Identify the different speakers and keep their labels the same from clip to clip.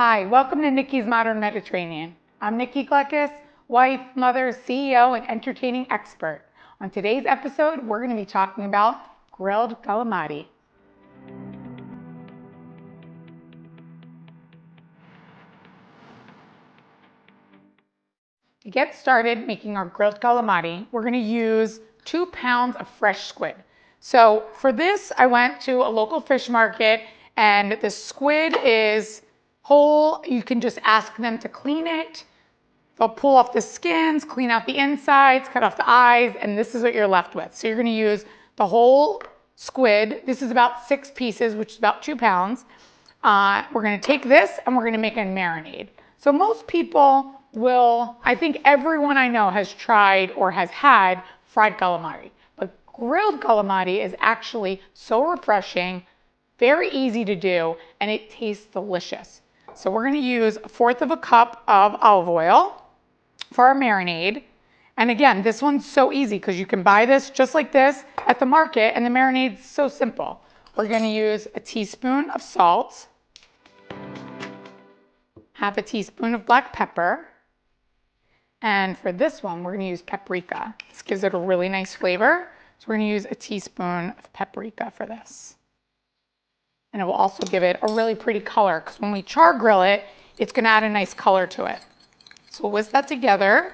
Speaker 1: Hi, welcome to Nikki's Modern Mediterranean. I'm Nikki Gleckis, wife, mother, CEO, and entertaining expert. On today's episode, we're going to be talking about grilled calamari. To get started making our grilled calamari, we're going to use 2 pounds of fresh squid. So for this, I went to a local fish market, and the squid is whole. You can just ask them to clean it. They'll pull off the skins, clean out the insides, cut off the eyes, and this is what you're left with. So you're going to use the whole squid. This is about 6 pieces, which is about 2 pounds. We're going to take this and we're going to make a marinade. So most people will, I think everyone I know has tried or has had fried calamari, but grilled calamari is actually so refreshing, very easy to do, and it tastes delicious. So we're going to use 1/4 cup of olive oil for our marinade. And again, this one's so easy because you can buy this just like this at the market, and the marinade's so simple. We're going to use a teaspoon of salt, 1/2 teaspoon of black pepper, and for this one, we're going to use paprika. This gives it a really nice flavor. So we're going to use a teaspoon of paprika for this. And it will also give it a really pretty color because when we char grill it, it's going to add a nice color to it. So we'll whisk that together.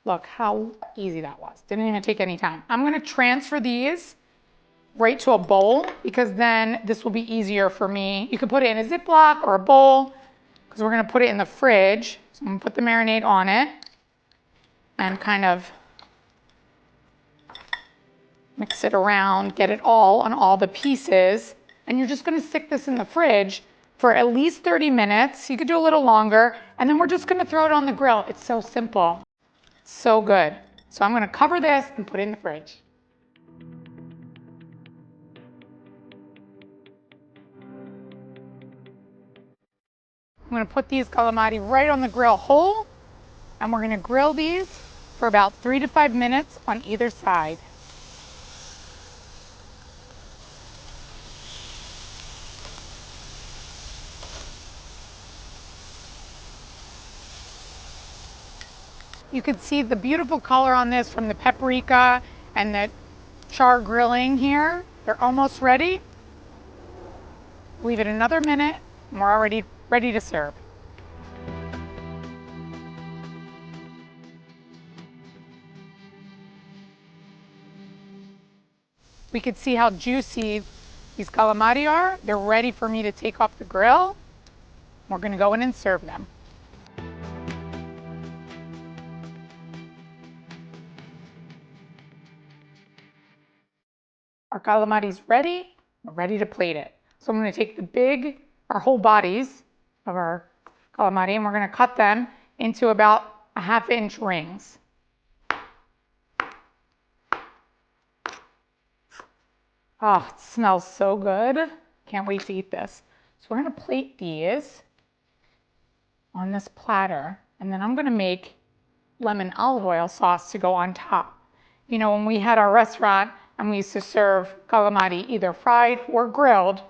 Speaker 1: Look how easy that was. Didn't even take any time. I'm going to transfer these right to a bowl because then this will be easier for me. You can put it in a Ziploc or a bowl because we're going to put it in the fridge. So I'm going to put the marinade on it and kind of mix it around, get it all on all the pieces. And you're just going to stick this in the fridge for at least 30 minutes. You could do a little longer. And then we're just going to throw it on the grill. It's so simple. So good. So I'm going to cover this and put it in the fridge. I'm going to put these calamari right on the grill whole. And we're going to grill these for about 3 to 5 minutes on either side. You can see the beautiful color on this from the paprika and the char grilling here. They're almost ready. Leave it another minute and we're already ready to serve. We can see how juicy these calamari are. They're ready for me to take off the grill. We're going to go in and serve them. Our calamari's ready. We're ready to plate it. So I'm going to take our whole bodies of our calamari, and we're going to cut them into about 1/2 inch rings. Oh, it smells so good. Can't wait to eat this. So we're going to plate these on this platter, and then I'm going to make lemon olive oil sauce to go on top. You know, when we had our restaurant and we used to serve calamari either fried or grilled,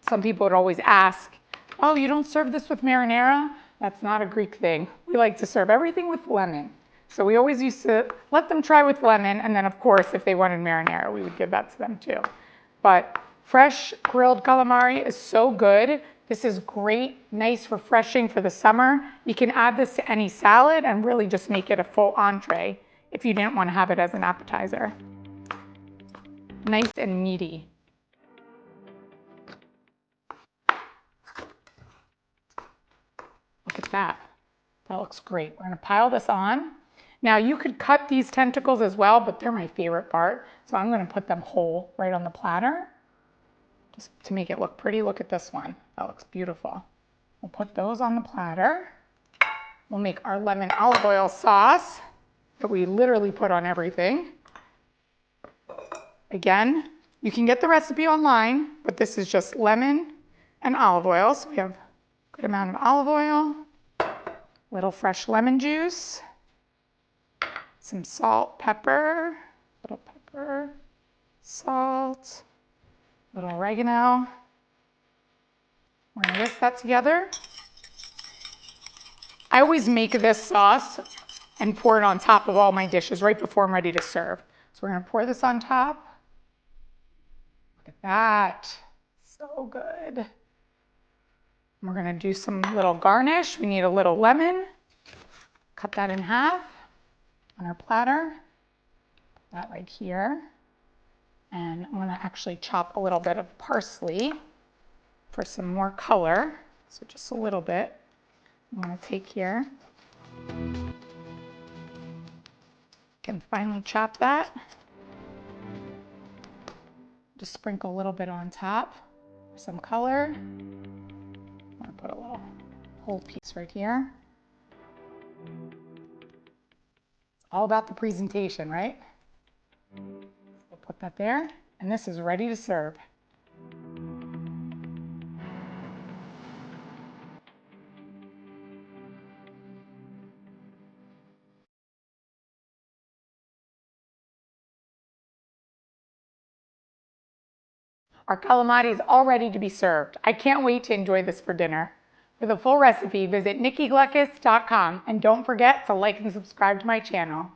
Speaker 1: some people would always ask, oh, you don't serve this with marinara? That's not a Greek thing. We like to serve everything with lemon. So we always used to let them try with lemon, and then of course, if they wanted marinara, we would give that to them too. But fresh grilled calamari is so good. This is great, nice, refreshing for the summer. You can add this to any salad and really just make it a full entree if you didn't want to have it as an appetizer. Nice and meaty. Look at that. That looks great. We're going to pile this on. Now you could cut these tentacles as well, but they're my favorite part. So I'm going to put them whole right on the platter just to make it look pretty. Look at this one. That looks beautiful. We'll put those on the platter. We'll make our lemon olive oil sauce that we literally put on everything. Again, you can get the recipe online, but this is just lemon and olive oil. So we have a good amount of olive oil, little fresh lemon juice, some salt, pepper, little pepper, salt, little oregano, We're gonna whisk that together. I always make this sauce and pour it on top of all my dishes right before I'm ready to serve. So we're gonna pour this on top. Look at that, so good. And we're gonna do some little garnish. We need a little lemon. Cut that in half on our platter. Put that right here. And I'm gonna actually chop a little bit of parsley for some more color. So just a little bit. I'm gonna take here. Can finely chop that. Just sprinkle a little bit on top for some color. I'm gonna put a little whole piece right here. It's all about the presentation, right? We'll put that there, and this is ready to serve. Our calamari is all ready to be served. I can't wait to enjoy this for dinner. For the full recipe, visit nikkigluckas.com and don't forget to like and subscribe to my channel.